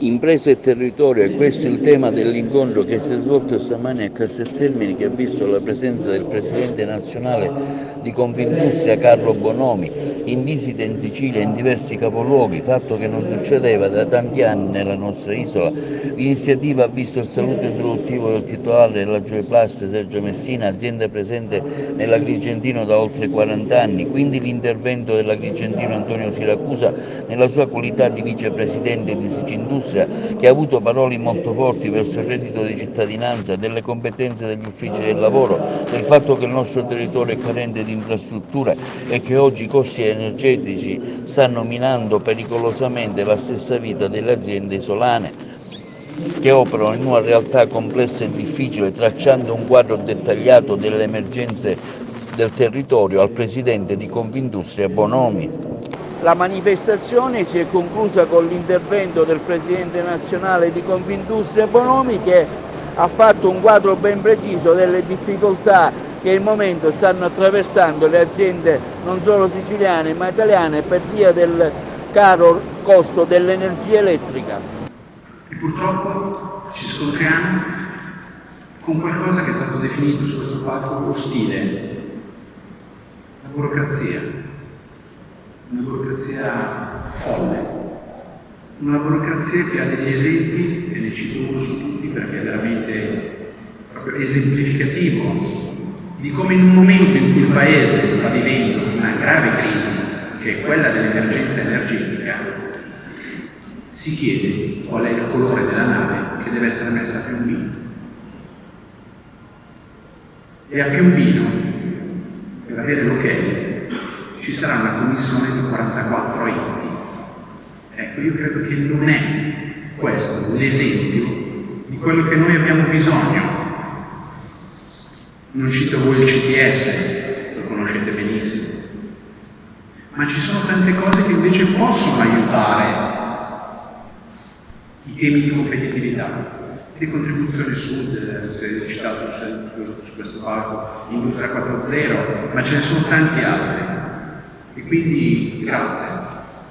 Impresa e territorio, e questo è il tema dell'incontro che si è svolto stamani a Casteltermini, che ha visto la presenza del presidente nazionale di Confindustria Carlo Bonomi in visita in Sicilia in diversi capoluoghi, fatto che non succedeva da tanti anni nella nostra isola. L'iniziativa ha visto il saluto introduttivo del titolare della Joyplast Sergio Messina, azienda presente nell'Agrigentino da oltre 40 anni, quindi l'intervento dell'Agrigentino Antonio Siracusa nella sua qualità di vicepresidente di Sicindustria, che ha avuto parole molto forti verso il reddito di cittadinanza, delle competenze degli uffici del lavoro, del fatto che il nostro territorio è carente di infrastrutture e che oggi i costi energetici stanno minando pericolosamente la stessa vita delle aziende isolane che operano in una realtà complessa e difficile, tracciando un quadro dettagliato delle emergenze del territorio al presidente di Confindustria Bonomi. La manifestazione si è conclusa con l'intervento del presidente nazionale di Confindustria Bonomi, che ha fatto un quadro ben preciso delle difficoltà che al momento stanno attraversando le aziende non solo siciliane ma italiane per via del caro costo dell'energia elettrica. E purtroppo ci scontriamo con qualcosa che è stato definito su questo palco ostile, la burocrazia. Una burocrazia folle, una burocrazia che ha degli esempi, e ne cito uno su tutti perché è veramente proprio esemplificativo di come in un momento in cui il Paese sta vivendo una grave crisi, che è quella dell'emergenza energetica, si chiede qual è il colore della nave che deve essere messa a Piombino. E a Piombino, per avere l'ok, ci sarà una commissione di 44 enti. Ecco, io credo che non è questo l'esempio di quello che noi abbiamo bisogno. Non cito voi il CTS, lo conoscete benissimo, ma ci sono tante cose che invece possono aiutare i temi di competitività. Di contribuzione Sud, si è citato su questo palco, Industria 4.0, ma ce ne sono tanti altri. E quindi grazie,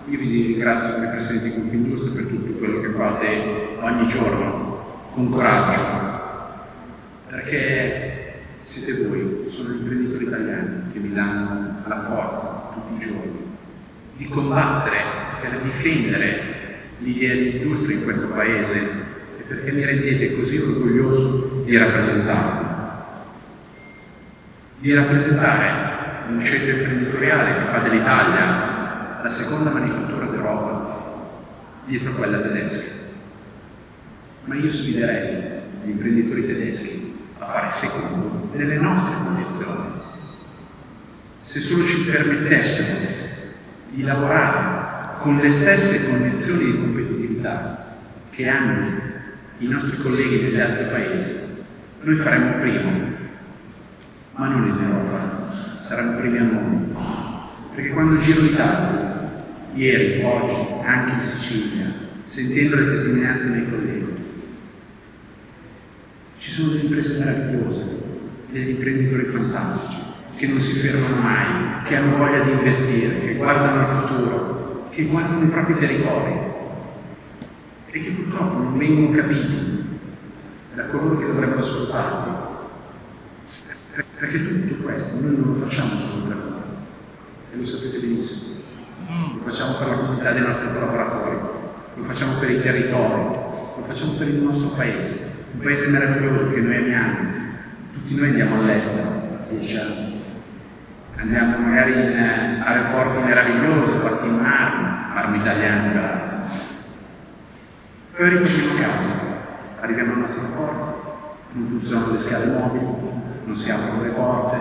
io vi ringrazio come presidente di Confindustria per tutto quello che fate ogni giorno, con coraggio, perché siete voi, sono gli imprenditori italiani che vi danno la forza tutti i giorni di combattere per difendere l'idea di industria in questo Paese e perché mi rendete così orgoglioso di rappresentarvi, di rappresentare un centro imprenditoriale che fa dell'Italia la seconda manifattura d'Europa, dietro quella tedesca. Ma io sfiderei gli imprenditori tedeschi a fare secondo nelle nostre condizioni. Se solo ci permettessero di lavorare con le stesse condizioni di competitività che hanno i nostri colleghi degli altri paesi, noi faremmo primo, ma non in Europa. Saranno primi al mondo, perché quando giro l'Italia, ieri, oggi, anche in Sicilia, sentendo le testimonianze dei miei colleghi, ci sono delle imprese meravigliose, degli imprenditori fantastici, che non si fermano mai, che hanno voglia di investire, che guardano al futuro, che guardano i propri territori e che purtroppo non vengono capiti da coloro che dovrebbero ascoltarli. Perché tutto questo noi non lo facciamo solo per noi, e lo sapete benissimo, lo facciamo per la comunità dei nostri collaboratori, lo facciamo per i territori, lo facciamo per il nostro paese, un paese meraviglioso che noi amiamo. Tutti noi andiamo all'estero, viaggiamo, andiamo magari in aeroporti meravigliosi fatti in marmo italiano peraltro. Poi ritorniamo a casa, arriviamo al nostro aeroporto, non funzionano le scale mobili, non si aprono le porte,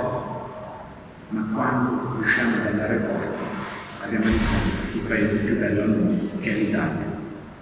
ma quando usciamo dall'aeroporto abbiamo di fronte il paese più bello al mondo, che è l'Italia.